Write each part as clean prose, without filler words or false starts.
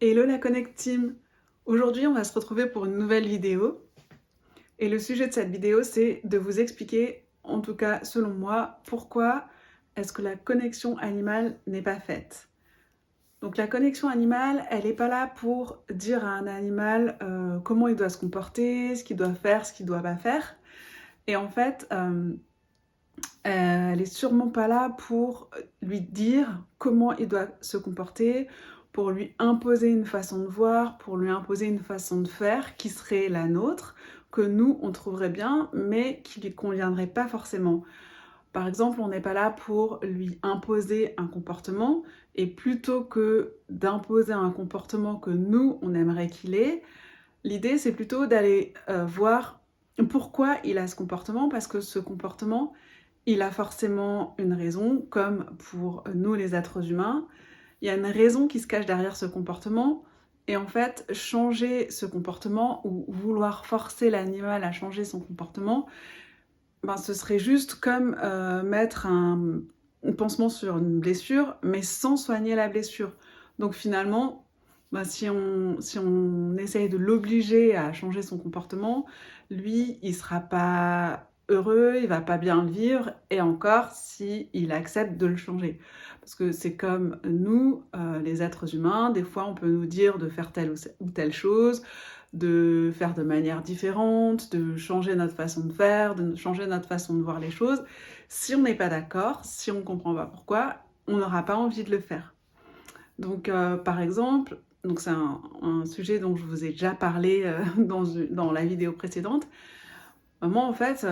Hello la Connect Team! Aujourd'hui, on va se retrouver pour une nouvelle vidéo. Et le sujet de cette vidéo, c'est de vous expliquer, en tout cas selon moi, pourquoi est-ce que la connexion animale n'est pas faite. Donc la connexion animale, elle n'est pas là pour dire à un animal comment il doit se comporter, ce qu'il doit faire, ce qu'il ne doit pas faire. Et en fait, elle est sûrement pas là pour lui dire comment il doit se comporter, pour lui imposer une façon de voir, pour lui imposer une façon de faire qui serait la nôtre, que nous, on trouverait bien, mais qui lui conviendrait pas forcément. Par exemple, on n'est pas là pour lui imposer un comportement, et plutôt que d'imposer un comportement que nous, on aimerait qu'il ait, l'idée, c'est plutôt d'aller voir pourquoi il a ce comportement, parce que ce comportement, il a forcément une raison, comme pour nous les êtres humains. Il y a une raison qui se cache derrière ce comportement. Et en fait, changer ce comportement ou vouloir forcer l'animal à changer son comportement, ben, ce serait juste comme mettre un pansement sur une blessure, mais sans soigner la blessure. Donc finalement, ben, si on essaye de l'obliger à changer son comportement, lui, il sera pas heureux, il va pas bien le vivre, et encore si il accepte de le changer. Parce que c'est comme nous, les êtres humains, des fois on peut nous dire de faire telle ou telle chose, de faire de manière différente, de changer notre façon de faire, de changer notre façon de voir les choses. Si on n'est pas d'accord, si on ne comprend pas pourquoi, on n'aura pas envie de le faire. Donc, par exemple, donc c'est un sujet dont je vous ai déjà parlé dans la vidéo précédente. Moi, en fait,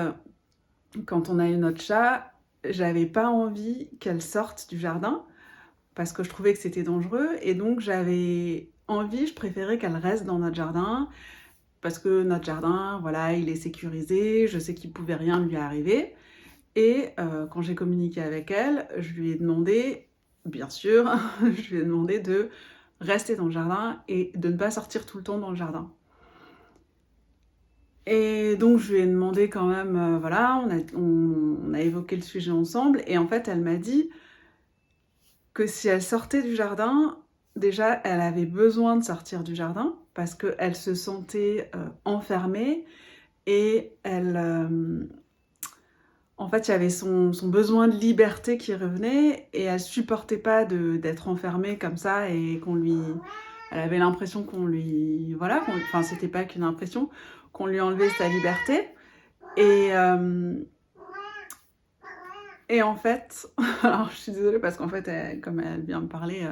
quand on a eu notre chat, j'avais pas envie qu'elle sorte du jardin parce que je trouvais que c'était dangereux. Et donc, j'avais envie, je préférais qu'elle reste dans notre jardin parce que notre jardin, voilà, il est sécurisé, je sais qu'il ne pouvait rien lui arriver. Et quand j'ai communiqué avec elle, je lui ai demandé, bien sûr, je lui ai demandé de rester dans le jardin et de ne pas sortir tout le temps dans le jardin. Et donc je lui ai demandé quand même, voilà, on a évoqué le sujet ensemble, et en fait elle m'a dit que si elle sortait du jardin, déjà elle avait besoin de sortir du jardin parce qu'elle se sentait enfermée, et en fait, il y avait son besoin de liberté qui revenait, et elle supportait pas d'être enfermée comme ça et qu'on lui... Elle avait l'impression qu'on lui... Voilà, enfin, c'était pas qu'une impression, qu'on lui enlevait sa liberté. Et, et en fait, alors je suis désolée parce qu'en fait, comme elle vient me parler,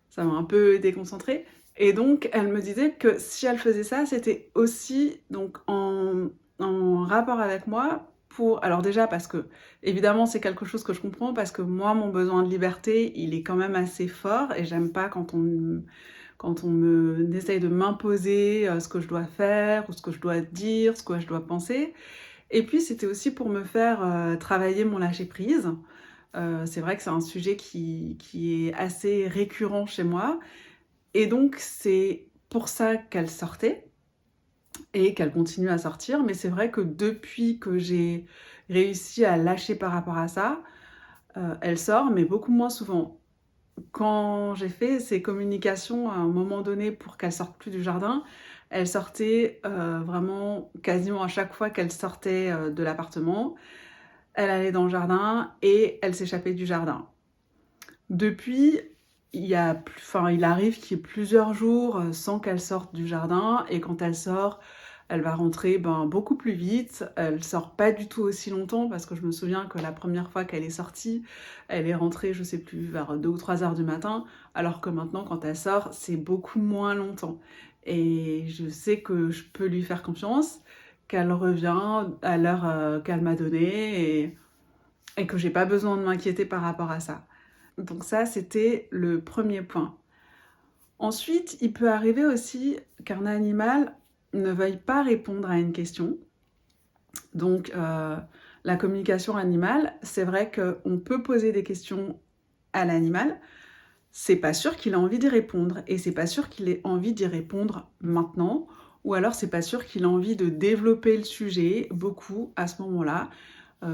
ça m'a un peu déconcentrée. Et donc, elle me disait que si elle faisait ça, c'était aussi donc en rapport avec moi. Alors déjà parce que, évidemment, c'est quelque chose que je comprends, parce que moi, mon besoin de liberté, il est quand même assez fort, et j'aime pas quand on essaye de m'imposer ce que je dois faire, ou ce que je dois dire, ce que je dois penser. Et puis, c'était aussi pour me faire travailler mon lâcher-prise. C'est vrai que c'est un sujet qui est assez récurrent chez moi. Et donc, c'est pour ça qu'elle sortait et qu'elle continue à sortir. Mais c'est vrai que depuis que j'ai réussi à lâcher par rapport à ça, elle sort, mais beaucoup moins souvent. Quand j'ai fait ces communications à un moment donné pour qu'elle sorte plus du jardin, elle sortait vraiment quasiment à chaque fois qu'elle sortait de l'appartement. Elle allait dans le jardin et elle s'échappait du jardin. Depuis, il arrive qu'il y ait plusieurs jours sans qu'elle sorte du jardin, et quand elle sort, elle va rentrer beaucoup plus vite. Elle sort pas du tout aussi longtemps, parce que je me souviens que la première fois qu'elle est sortie, elle est rentrée, je sais plus, vers 2 ou 3 heures du matin, alors que maintenant, quand elle sort, c'est beaucoup moins longtemps. Et je sais que je peux lui faire confiance, qu'elle revient à l'heure qu'elle m'a donnée, et que j'ai pas besoin de m'inquiéter par rapport à ça. Donc ça, c'était le premier point. Ensuite, il peut arriver aussi qu'un animal ne veuille pas répondre à une question. Donc, la communication animale, c'est vrai qu'on peut poser des questions à l'animal. C'est pas sûr qu'il ait envie d'y répondre, et c'est pas sûr qu'il ait envie d'y répondre maintenant, ou alors c'est pas sûr qu'il ait envie de développer le sujet beaucoup à ce moment-là.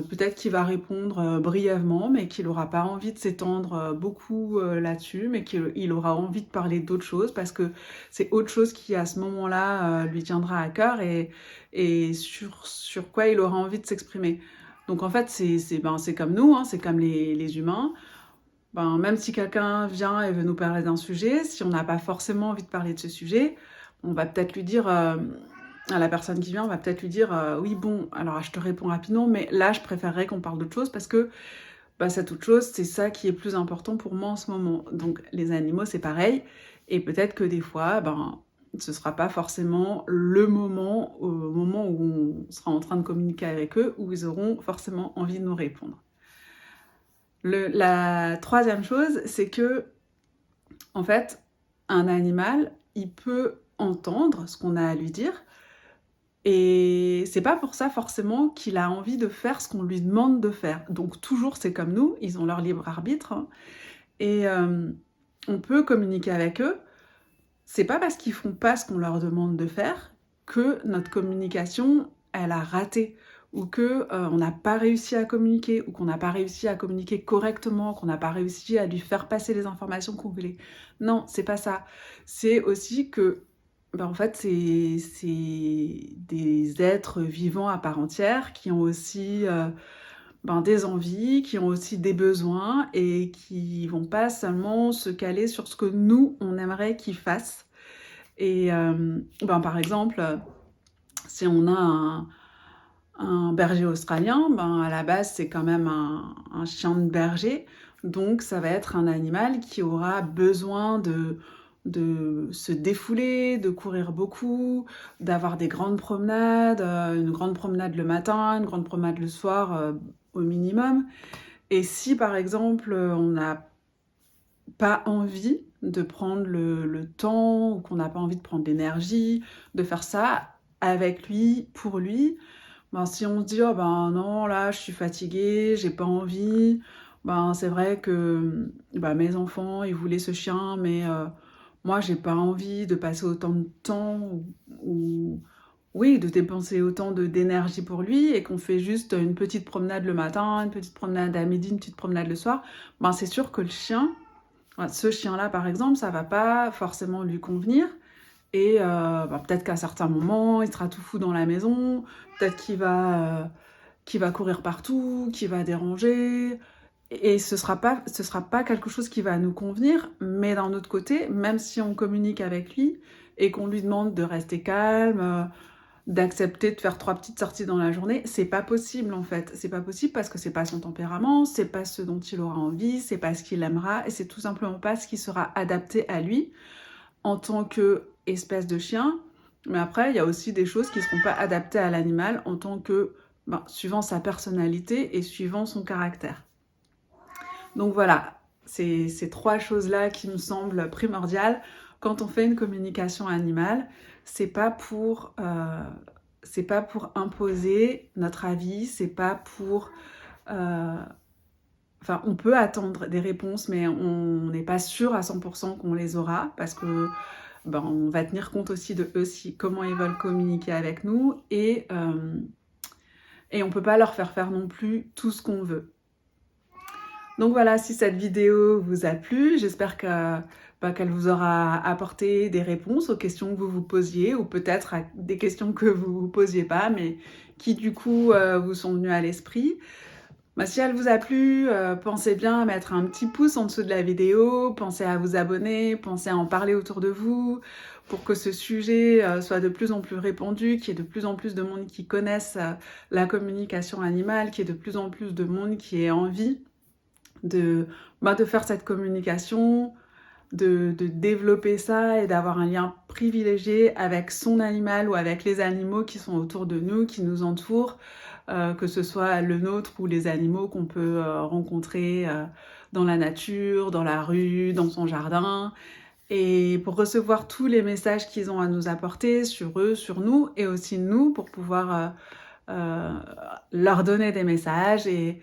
Peut-être qu'il va répondre brièvement, mais qu'il n'aura pas envie de s'étendre beaucoup là-dessus, mais qu'il aura envie de parler d'autre chose, parce que c'est autre chose qui, à ce moment-là, lui tiendra à cœur et sur quoi il aura envie de s'exprimer. Donc en fait, c'est comme nous, hein, c'est comme les humains. Même si quelqu'un vient et veut nous parler d'un sujet, si on n'a pas forcément envie de parler de ce sujet, on va peut-être lui dire, à la personne qui vient, on va peut-être lui dire oui, bon, alors je te réponds rapidement, mais là, je préférerais qu'on parle d'autre chose parce que cette autre chose, c'est ça qui est plus important pour moi en ce moment. Donc, les animaux, c'est pareil. Et peut-être que des fois, ce ne sera pas forcément le moment, au moment où on sera en train de communiquer avec eux, où ils auront forcément envie de nous répondre. La troisième chose, c'est que, en fait, un animal, il peut entendre ce qu'on a à lui dire, et c'est pas pour ça forcément qu'il a envie de faire ce qu'on lui demande de faire. Donc toujours, c'est comme nous, ils ont leur libre arbitre, hein, et on peut communiquer avec eux. C'est pas parce qu'ils font pas ce qu'on leur demande de faire que notre communication, elle a raté, ou que on n'a pas réussi à communiquer, ou qu'on n'a pas réussi à communiquer correctement, qu'on n'a pas réussi à lui faire passer les informations qu'on voulait. Non, c'est pas ça. C'est aussi que en fait, c'est des êtres vivants à part entière qui ont aussi des envies, qui ont aussi des besoins et qui vont pas seulement se caler sur ce que nous, on aimerait qu'ils fassent. Et par exemple, si on a un berger australien, à la base, c'est quand même un chien de berger. Donc, ça va être un animal qui aura besoin de se défouler, de courir beaucoup, d'avoir des grandes promenades, une grande promenade le matin, une grande promenade le soir au minimum. Et si par exemple on n'a pas envie de prendre le temps, ou qu'on n'a pas envie de prendre l'énergie, de faire ça avec lui, pour lui, si on se dit oh non, là je suis fatiguée, j'ai pas envie, c'est vrai que mes enfants ils voulaient ce chien, mais moi j'ai pas envie de passer autant de temps ou oui, de dépenser autant d'énergie pour lui, et qu'on fait juste une petite promenade le matin, une petite promenade à midi, une petite promenade le soir, c'est sûr que le chien, ce chien-là par exemple, ça va pas forcément lui convenir. Et peut-être qu'à certains moments, il sera tout fou dans la maison, peut-être qu'il va courir partout, qu'il va déranger, et ce sera pas quelque chose qui va nous convenir. Mais d'un autre côté, même si on communique avec lui et qu'on lui demande de rester calme, d'accepter de faire 3 petites sorties dans la journée, c'est pas possible en fait. C'est pas possible parce que c'est pas son tempérament, c'est pas ce dont il aura envie, c'est pas ce qu'il aimera, et c'est tout simplement pas ce qui sera adapté à lui en tant que espèce de chien. Mais après, il y a aussi des choses qui ne seront pas adaptées à l'animal en tant que, suivant sa personnalité et suivant son caractère. Donc voilà, c'est ces 3 choses-là qui me semblent primordiales quand on fait une communication animale. C'est pas pour imposer notre avis, c'est pas pour on peut attendre des réponses, mais on n'est pas sûr à 100% qu'on les aura, parce que on va tenir compte aussi de eux, comment ils veulent communiquer avec nous, et on peut pas leur faire non plus tout ce qu'on veut. Donc voilà, si cette vidéo vous a plu, j'espère qu'elle vous aura apporté des réponses aux questions que vous vous posiez, ou peut-être à des questions que vous vous posiez pas, mais qui du coup vous sont venues à l'esprit. Si elle vous a plu, pensez bien à mettre un petit pouce en dessous de la vidéo, pensez à vous abonner, pensez à en parler autour de vous, pour que ce sujet soit de plus en plus répandu, qu'il y ait de plus en plus de monde qui connaisse la communication animale, qu'il y ait de plus en plus de monde qui ait envie de faire cette communication, de développer ça, et d'avoir un lien privilégié avec son animal ou avec les animaux qui sont autour de nous, qui nous entourent, que ce soit le nôtre ou les animaux qu'on peut rencontrer dans la nature, dans la rue, dans son jardin, et pour recevoir tous les messages qu'ils ont à nous apporter sur eux, sur nous, et aussi nous, pour pouvoir leur donner des messages, et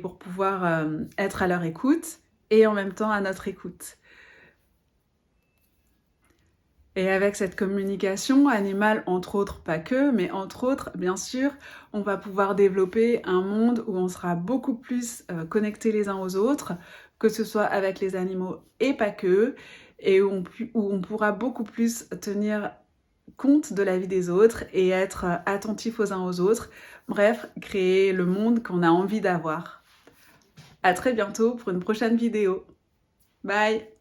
pour pouvoir être à leur écoute et en même temps à notre écoute. Et avec cette communication animale, entre autres, pas que, mais entre autres, bien sûr, on va pouvoir développer un monde où on sera beaucoup plus connectés les uns aux autres, que ce soit avec les animaux et pas que, et où on pourra beaucoup plus tenir compte de la vie des autres et être attentif aux uns aux autres. Bref, créer le monde qu'on a envie d'avoir. À très bientôt pour une prochaine vidéo. Bye!